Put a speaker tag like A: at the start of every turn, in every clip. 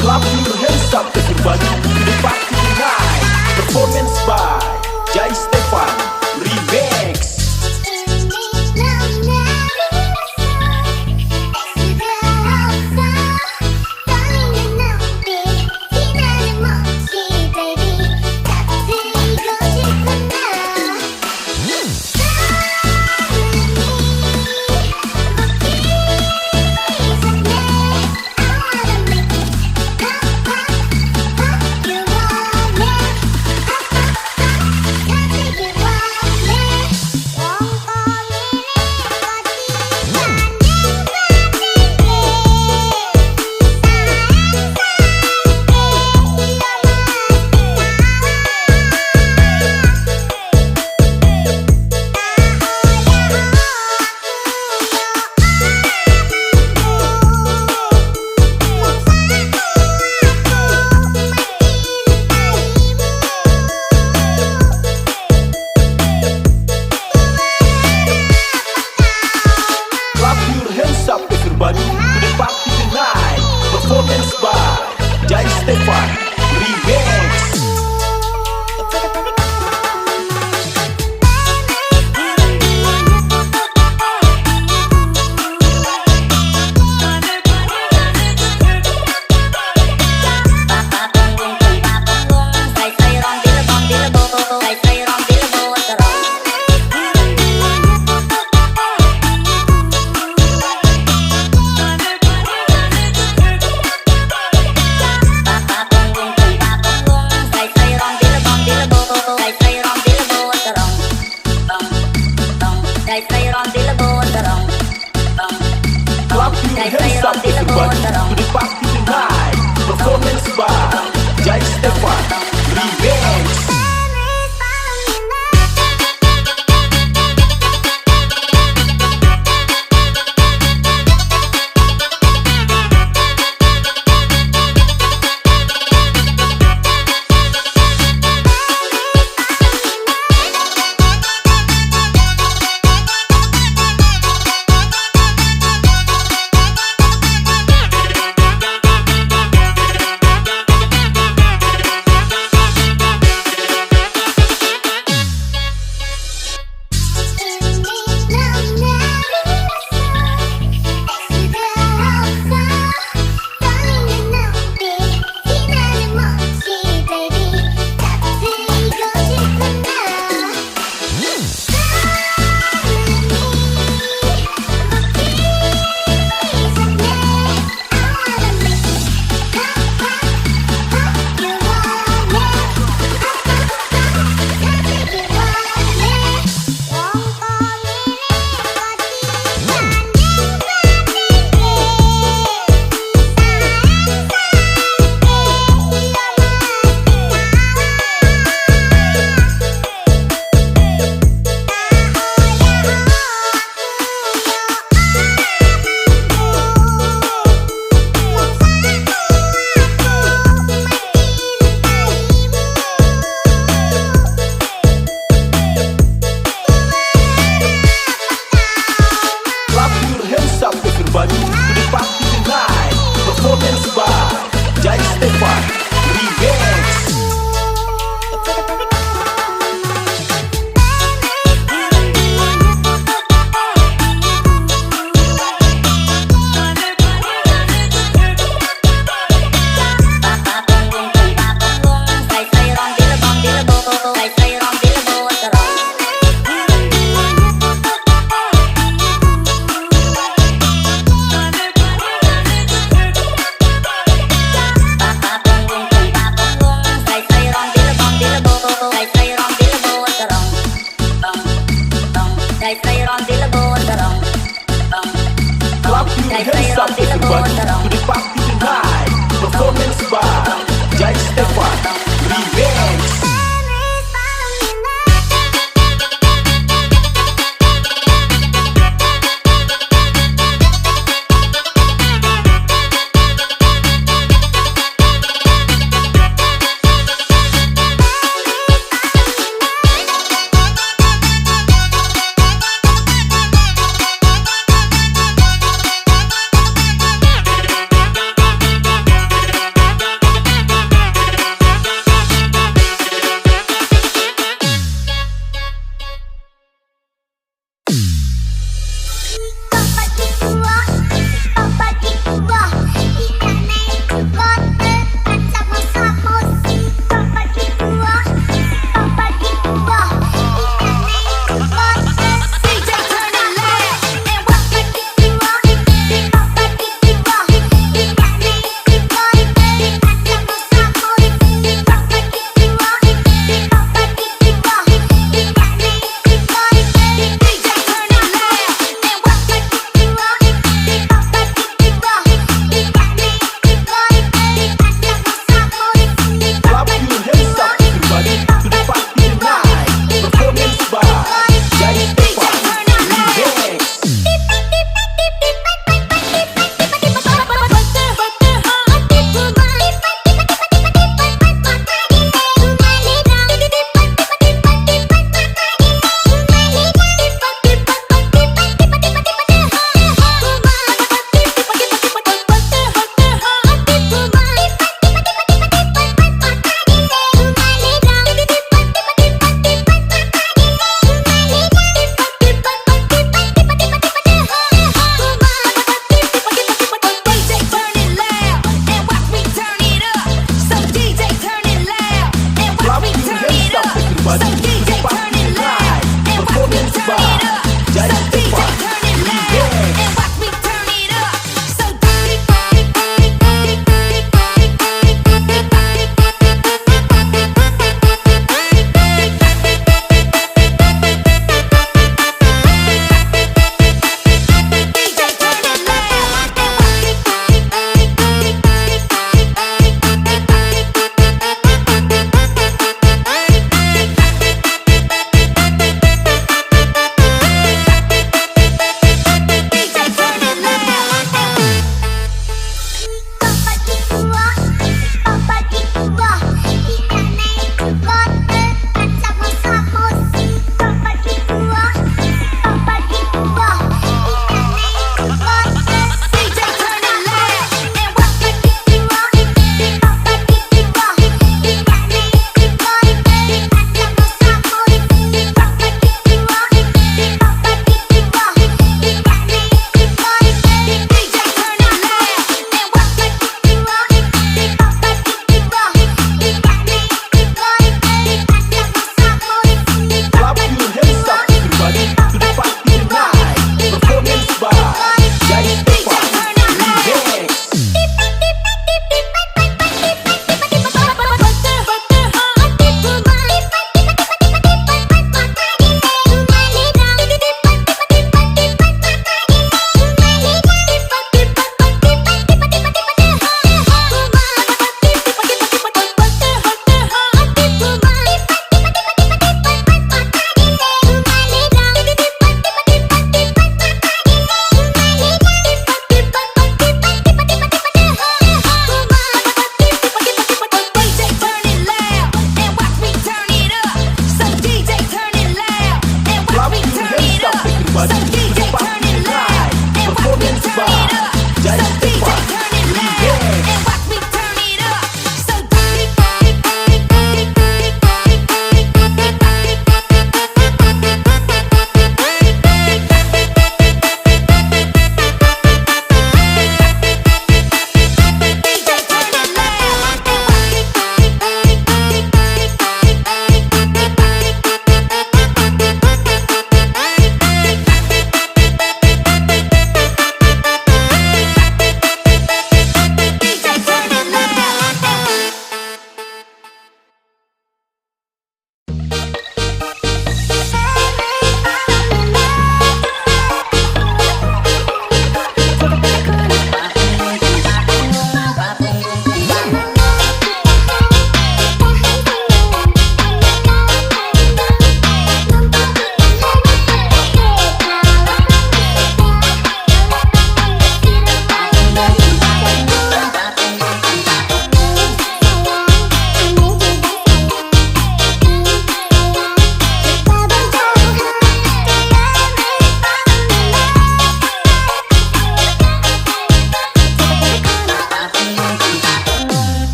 A: Clap your hands up, take your baju to the party tonight. Performance by Jai Stefan Remix.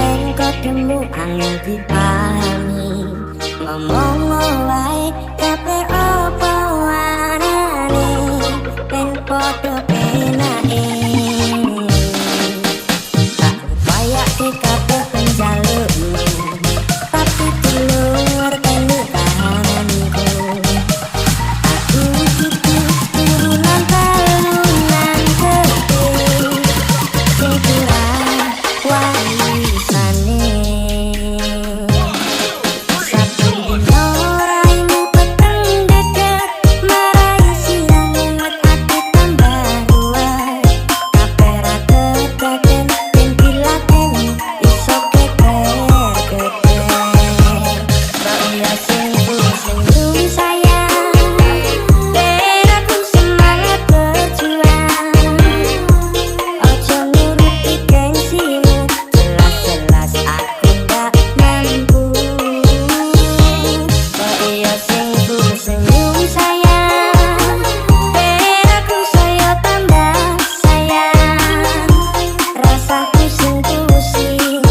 B: pancen kodemu angel dipahami. Ngomong wae kabeh apa warane ben padha penake. Tak upayake kabeh penjalukmu, tapi telur telu tahananku. Aku iki turunan talunan gede, sing kurang warisane. Satu dino raimu peteng deket, marai sirang lewat hati tambah ruwet. Kabeh ra kedaden ben diladen iso geger-geger. Kok iya sing senyum sayang, ben aku semangat berjuang. Ojo nuruti gengsimu, jelas-jelas aku ndak mampu. Kok iya sing senyum sayang, ben aku saya tambah sayang. Rasaku sing pusing,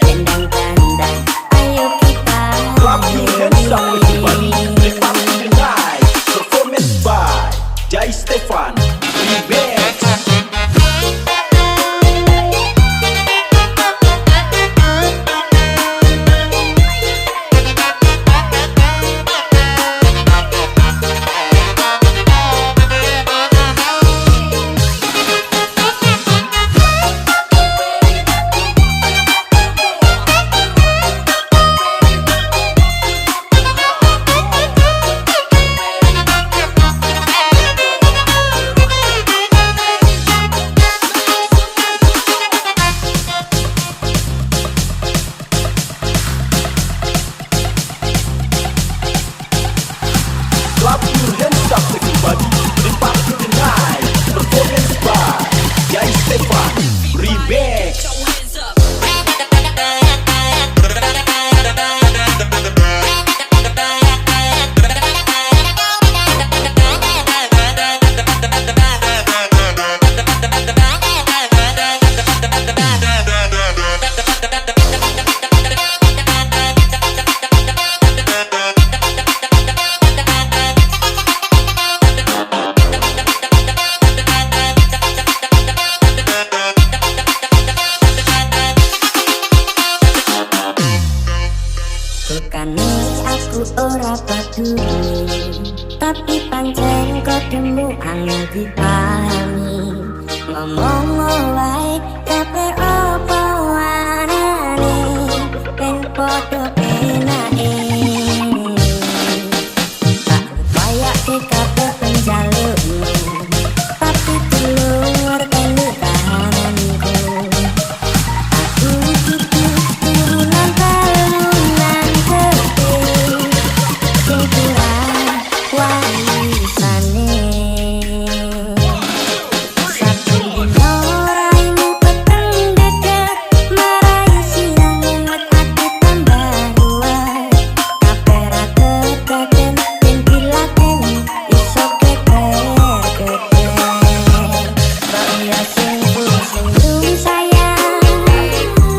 B: kendang-kendang, ayo kita
A: Clap your hands up everybody, the party tonight. Performance by Jai Stefan Remix. Clap your hands up everybody, the party tonight. Performance by Jai Stefan Remix.
B: Bukane aku ora peduli, tapi pancen kodemu angel dipahami. Ngomong wae kabeh apa warane ben padha penake. Tak upayake kabeh penjalukmu, tapi telur telu tahananku. Aku iki turunan talunan gede, sing kurang warisane. Satu dino raimu peteng deket, marai sirang lewat hati tambah ruwet. Kabeh ra kedaden ben diladen iso geger-geger. Kok iya sing senyum sayang,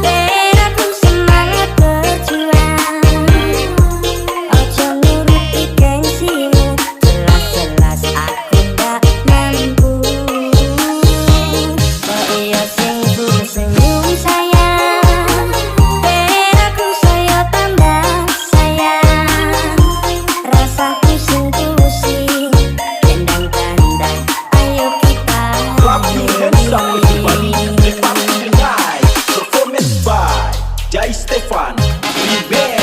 B: ben aku semangat berjuang. Ojo nuruti gengsimu, jelas-jelas aku ndak mampu. Kok iya sing senyum sayang, ben aku saya tambah sayang. Rasaku sing pusing, kendang-kendang, ayo kita
A: Clap your hands up everybody, the party tonight. Performance by Jai Stefan Remix.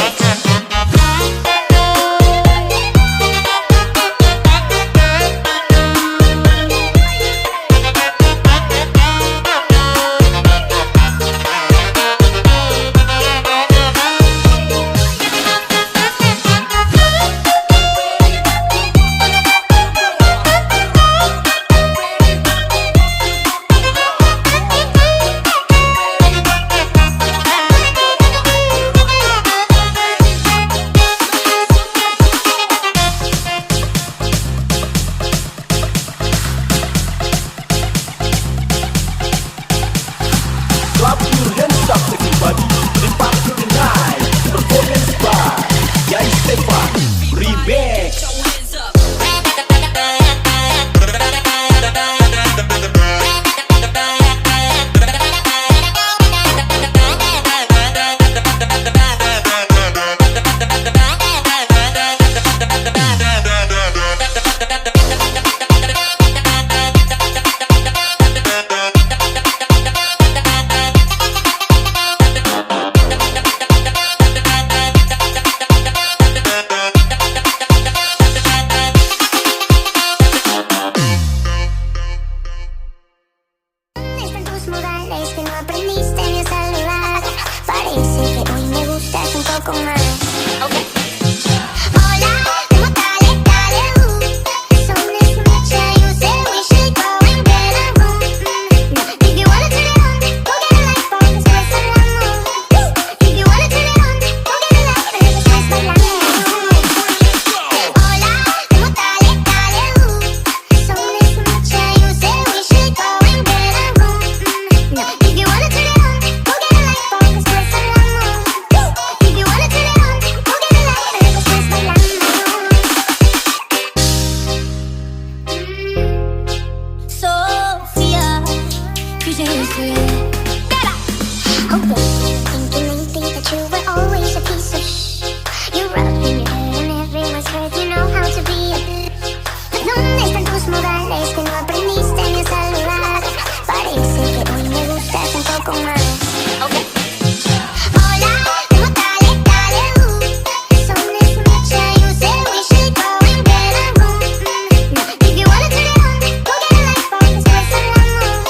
B: poco más. Okay. Hola, como dale, dale, So let's match, you say we should go and get a room. If you wanna turn it on, go get a light bulb, let's twist the lamp. If you wanna turn it on, go get a light bulb, let's twist the lamp. Hola, como dale, dale, So let's match, you say we should go and get a room. If you wanna turn it on, go get a light bulb, let's twist the lamp. If you wanna turn it on, go get a light bulb, let's twist the lamp. Sofia, 그제서야 thinking lately that you were always a piece of You're rubbing your head and everyone's heard you know how to be a ¿Dónde están tus modales que no aprendiste ni a saludar? Parece que hoy me gustas un poco más. Okay. Hola, como dale, dale, So let's match, you say we should go and get a room. If you wanna turn it on, go get a light bulb, let's twist the lamp.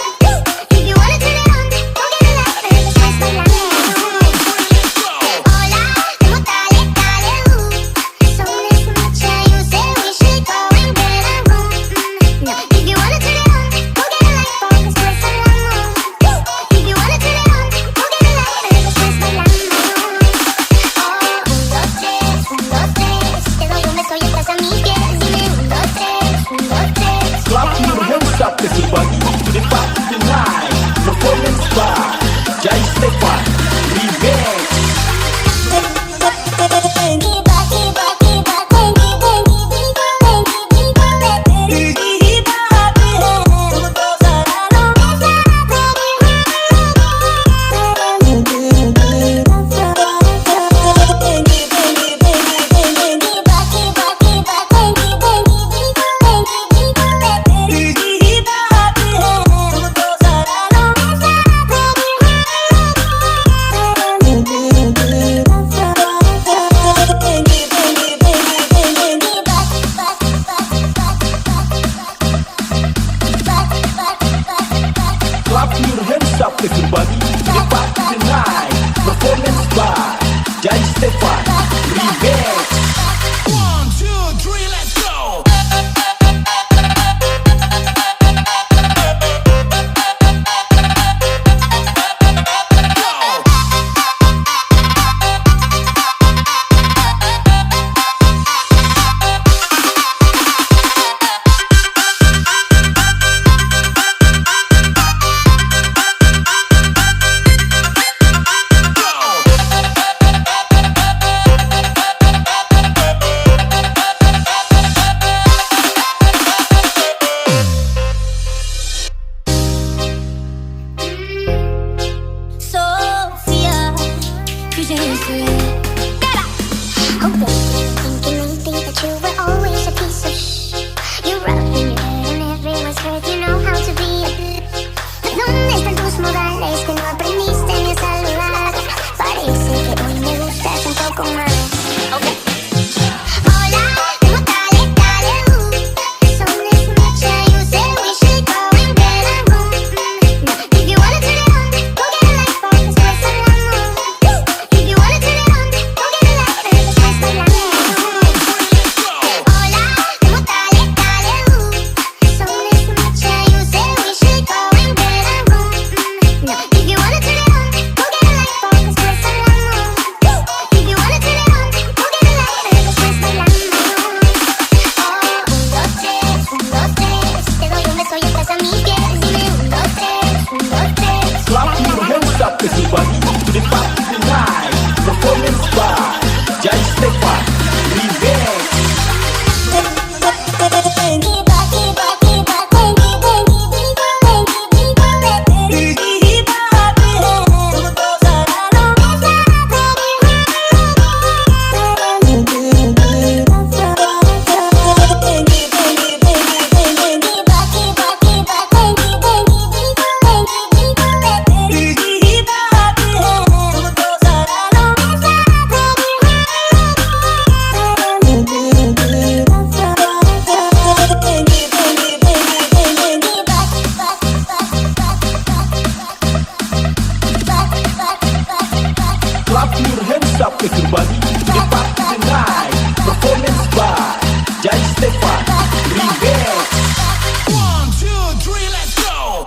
B: If you wanna turn it on, go get a light bulb, let's twist the lamp. Hola, como dale, dale, So let's match, you say we should go and get a room. If you wanna turn it on, go get a light bulb, let's twist the lamp. If you wanna turn it on, go get a light bulb, let's twist the lamp. Un, dos, tres, te doy un beso y estás a mis pies. Dime un, dos, tres.
A: Clap your hands up ke Bagi di party tonight. Performance by Jai Stefan Remix. Clap your hands up ke Bagi di party tonight. Performance by Jai Stefan Remix. 1, 2, 3, let's go.
B: Sofia, 그제서야 thinking lately that you were always a piece of You're rubbing your head and everyone's heard you know how to be a ¿Dónde están tus modales que no aprendiste ni a saludar? Parece que hoy me gustas un poco más. Okay. Hola, como dale, dale, So let's match, you say we should go and get a room. If you wanna turn it on, go get a light bulb, let's twist the lamp. If you wanna turn it on,
A: hands up everybody. The party tonight. Performance by Jai Stefan Remix. 1, 2, 3, let's go.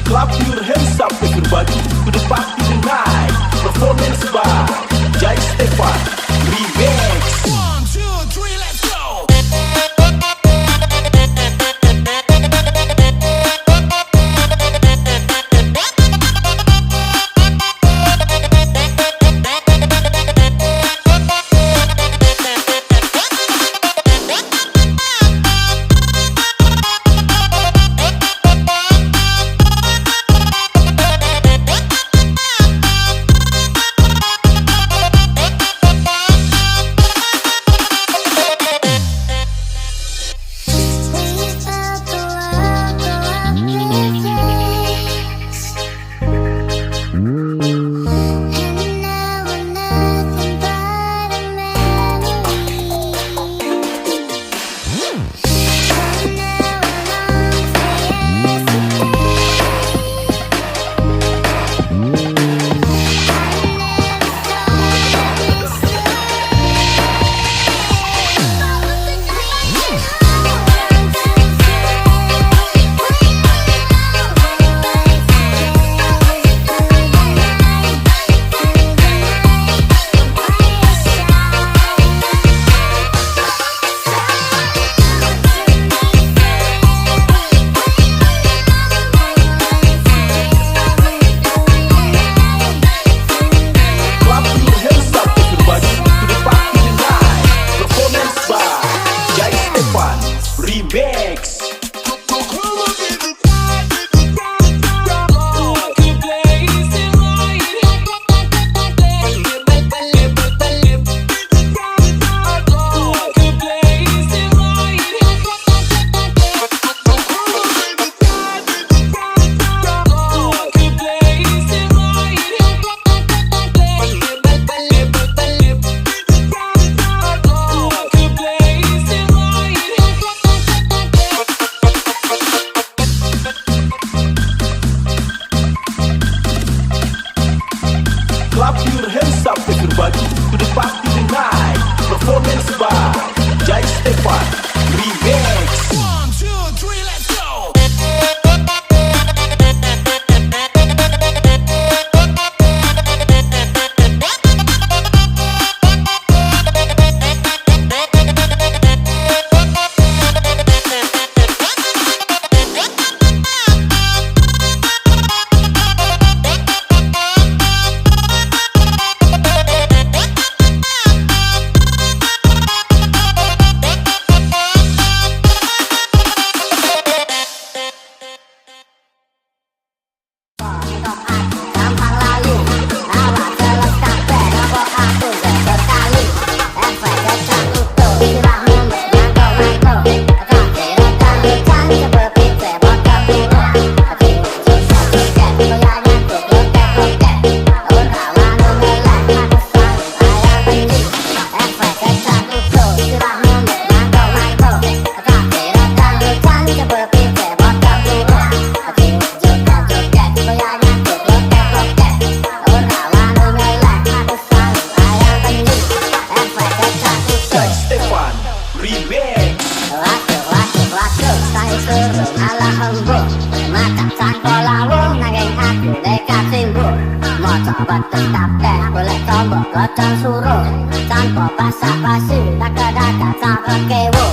A: Clap your hands up everybody to the party tonight. Performance by Jai Stefan Remix. 1, 2, 3, let's go.
C: suruh malah hembur. Macam cangkol lawung nanging aku nekat simbur. Moco betul tapeh golek tombok godhong suruh. Tanpa basa-basi tak kedadak sampai kewu.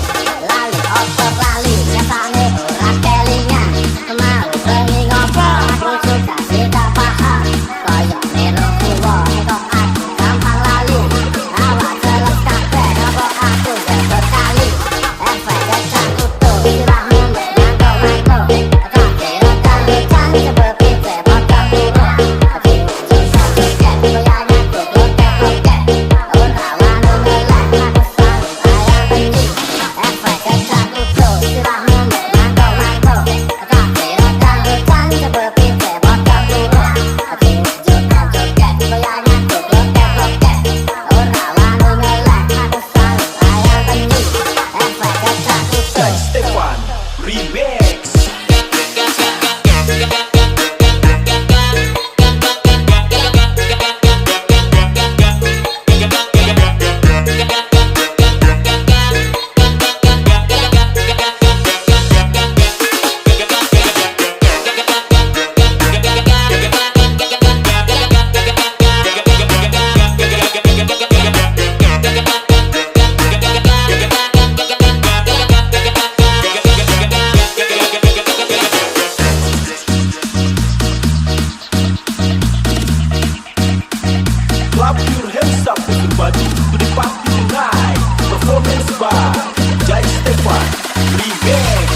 C: Lali oper lali nyatane ora kelingan. Mau bengi ngopo aku suka tidak paham. Koyok melu kuwo kok aku gampang lali. Awak jelas kabeh kok aku jebet kali. Efek kecang kutuk sirahmu mangkok-mangkok. Tak kira kan sebab piye padha buruk. Hati susah suket goyangnya gotek-gotek. Ora wani melek aku selalu ayam benci. Efek kecang kutuk sirahmu mangkok-mangkok. Tak kira kan sebab piye padha buruk. Hati susah suket goyangnya gotek-gotek. Ora wani melek aku selalu ayam benci. Efek kecang kutuk.
A: Jai Stefan Remix. Clap your hands up everybody to the party tonight. Performance by Jai Stefan Remix.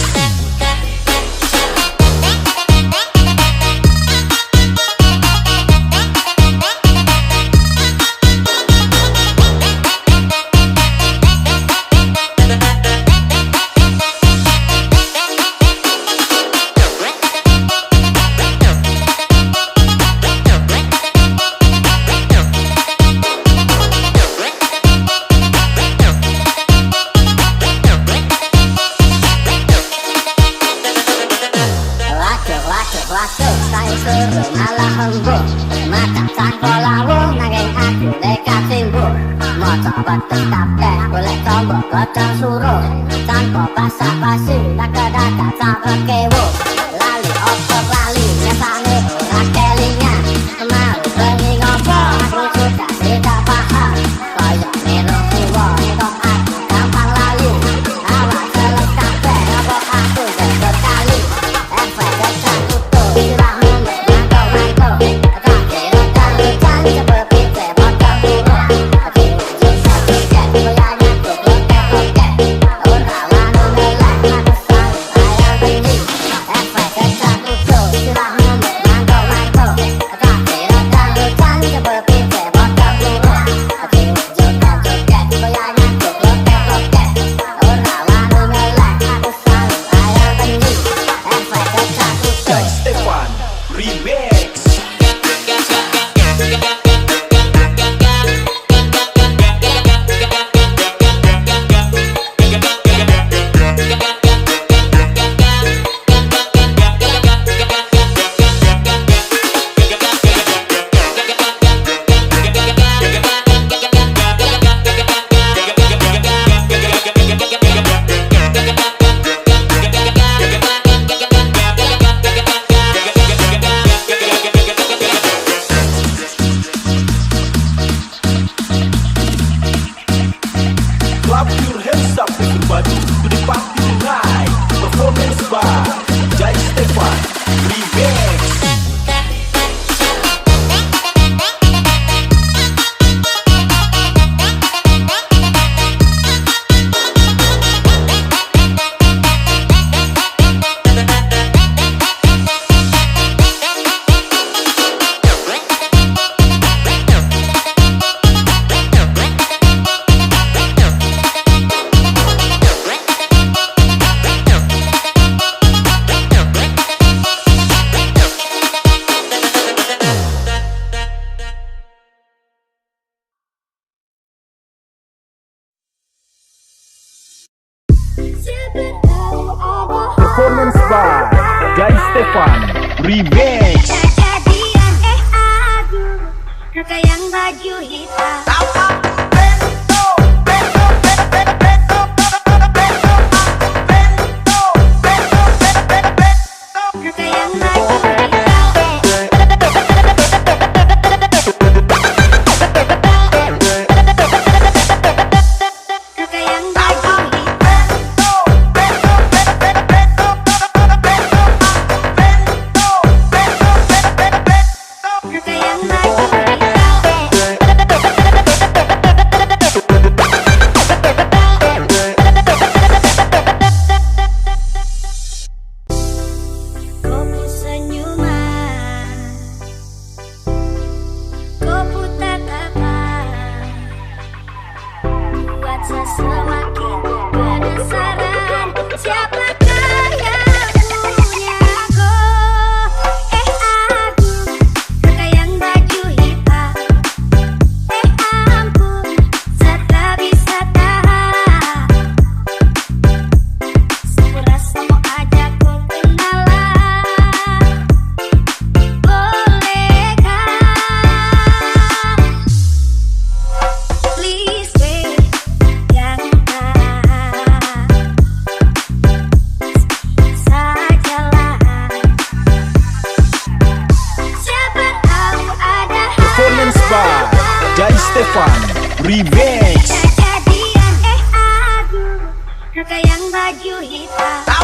C: Waduh, saya suruh malah hembur. Macam cangkol lawung nanging aku nekat simbur. Moco betul tapeh golek tombok godhong suruh. Tanpa basa-basi tak kedadak sampai kewu. Lali oper lali nyatane ora kelingan. Mau bengi ngopo aku suka tidak paham. Koyok melu kuwo kok aku gampang lali. Awak jelas kabeh kok aku jebet kali. Efek kecang kutuk sirahmu mangkok-mangkok. Tak kira kan sebab piye padha buruk. Hati susah suket goyangnya gotek-gotek. Ora wani melek aku selalu ayam benci. Efek kecang kutuk sirahmu mangkok-mangkok. Tak kira kan sebab piye padha buruk. Hati susah suket goyangnya gotek-gotek. Ora wani melek aku selalu ayam benci. Efek kecang kutuk.
A: Jai Stefan Remix. Clap your hands up everybody to the party tonight. Performance by Jai Stefan Remix. Performance by Jai Stefan Remix.
B: Kejadian aduh, kakak yang baju hitam.
A: Stefan Remix.
B: Kejadian aduh, kakak yang baju hitam.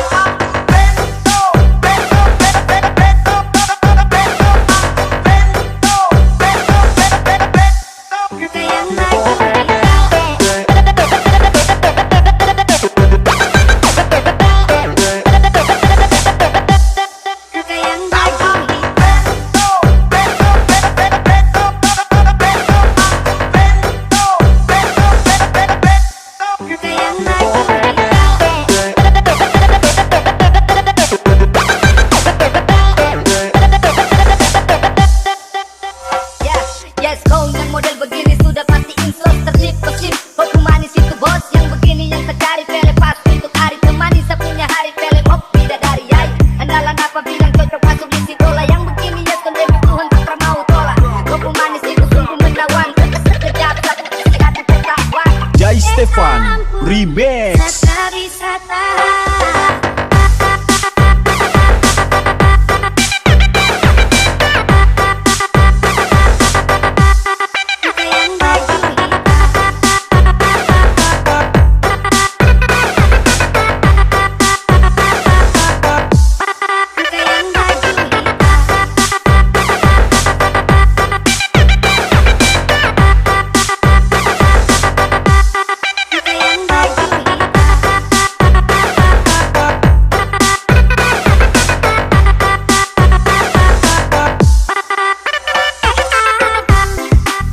A: Stefan Remix.
B: Tak bisa tahan.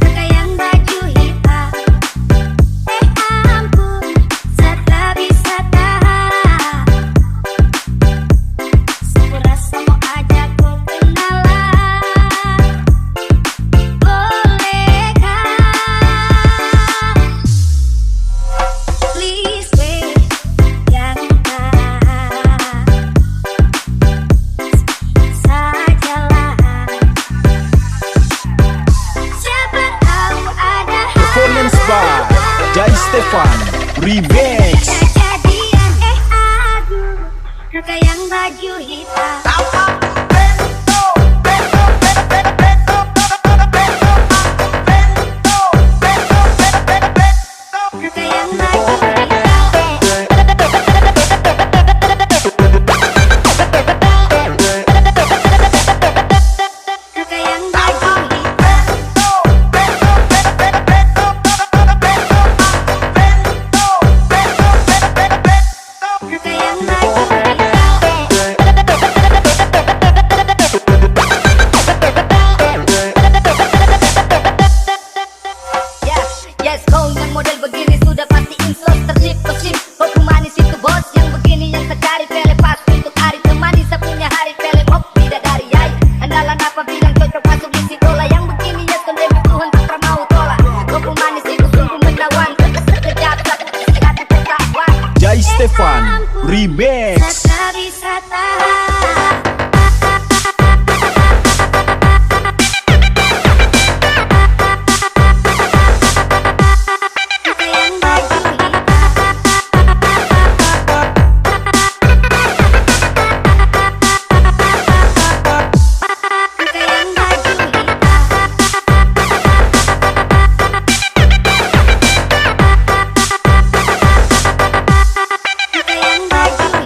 B: Kakak yang baju
A: Stefan Remix.
B: kejadian aduh, kakak yang baju hitam. Kakak yang baju
A: Stefan Remix.
B: tak bisa tahan. Kakak yang baju kakak yang baju kakak yang baju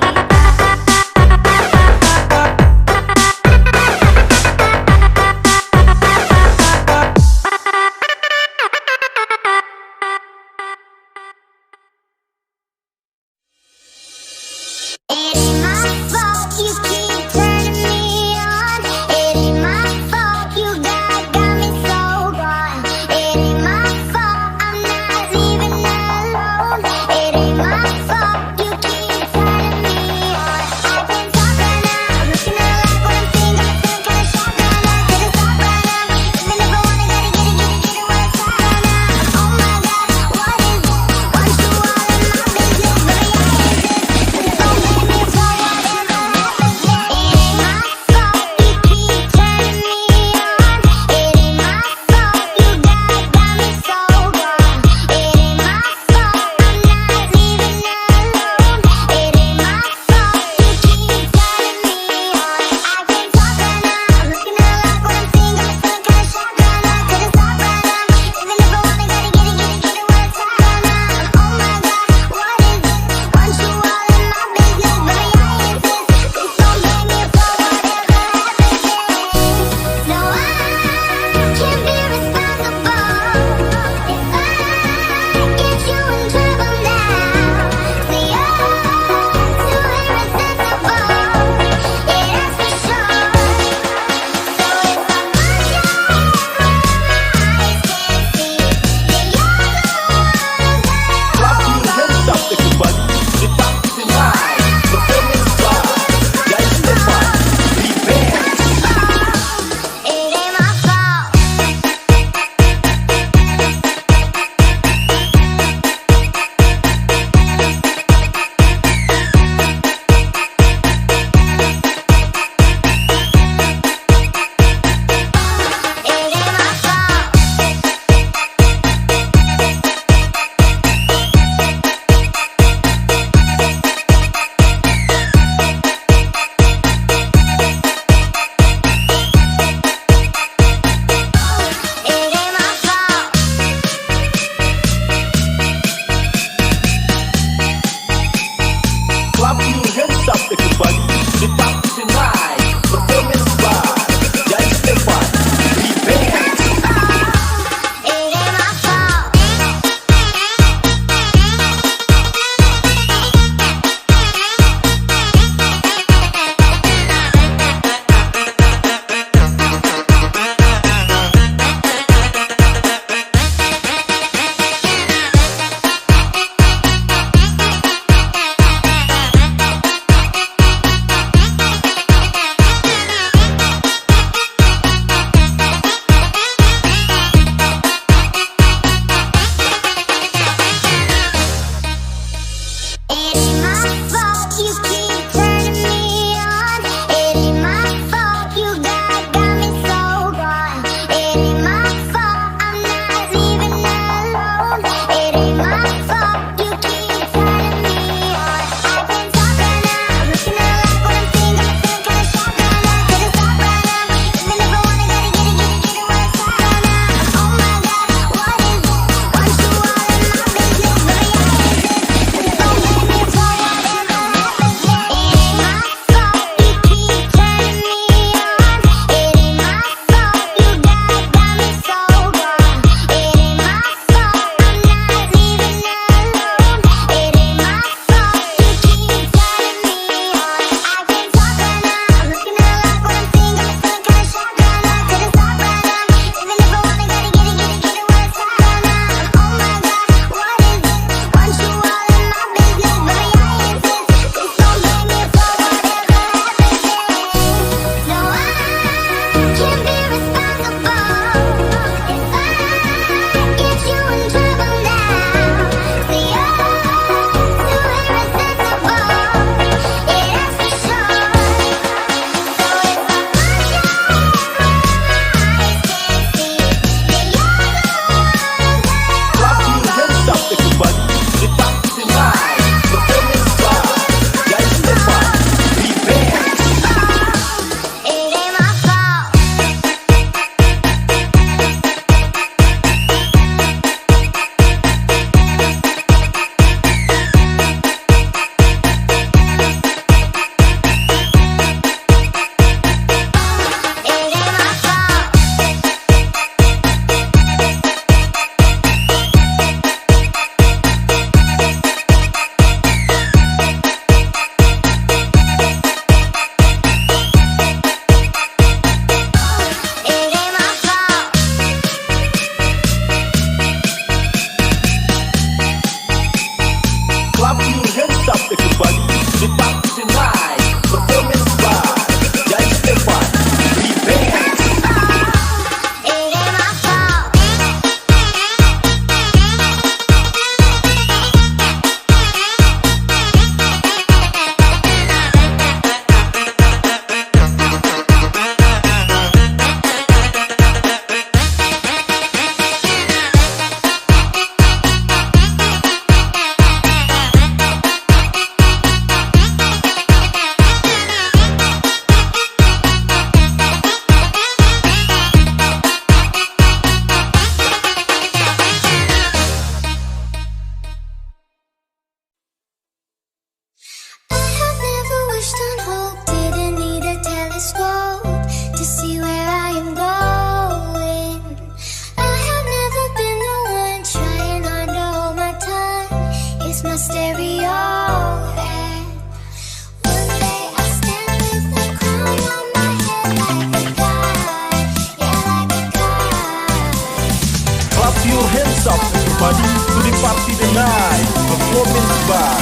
A: everybody to the party tonight. Performance by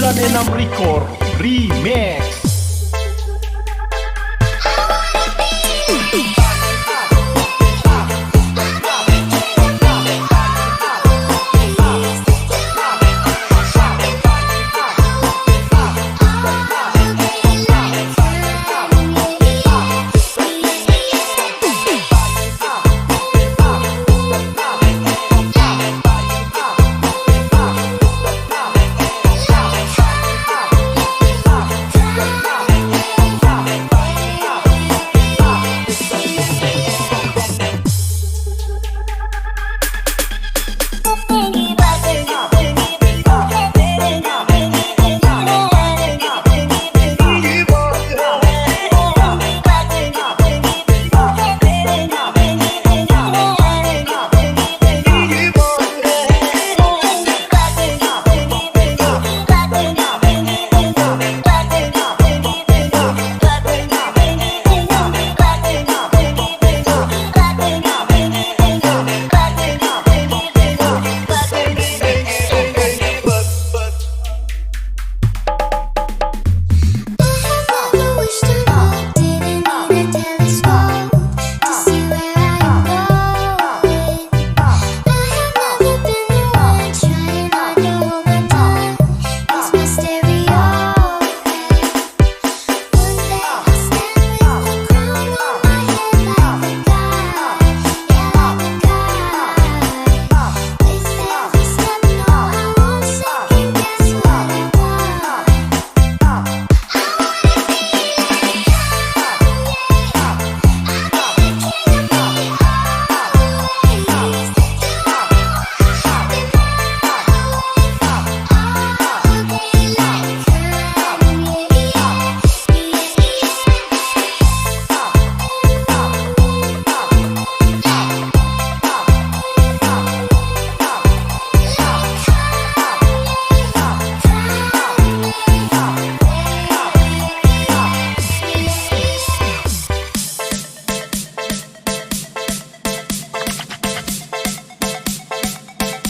A: 96 Record Remix.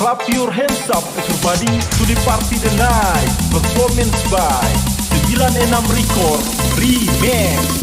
A: Clap your hands up everybody to the party tonight. Performance by 96 Record Remix.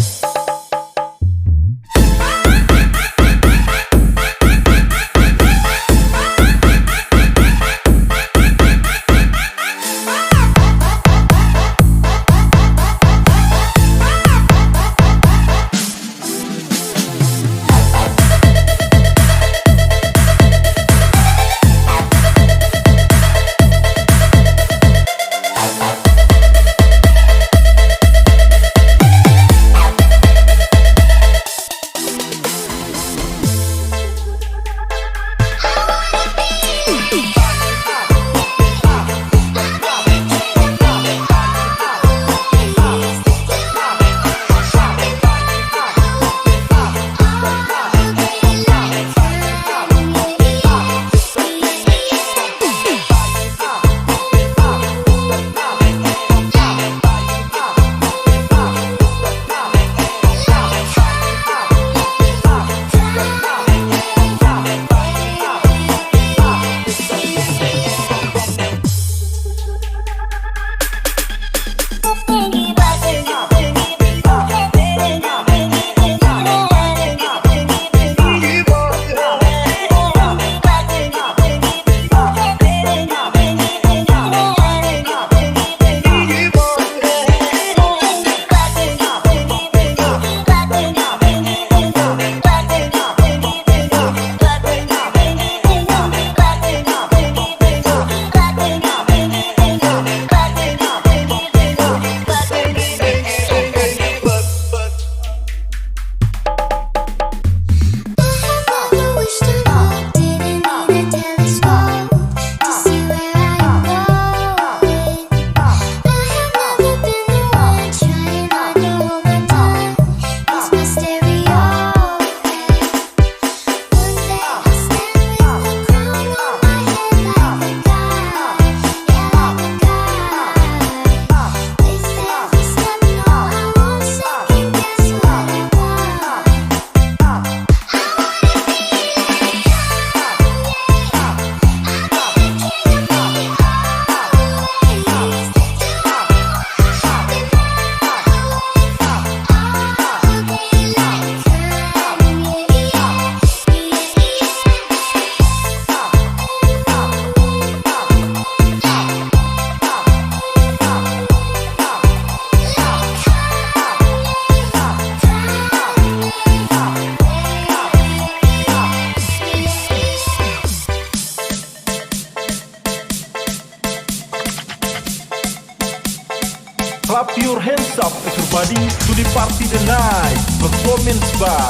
A: your hands up everybody to the party tonight. Performance by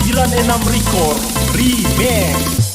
A: 96 Record Remix.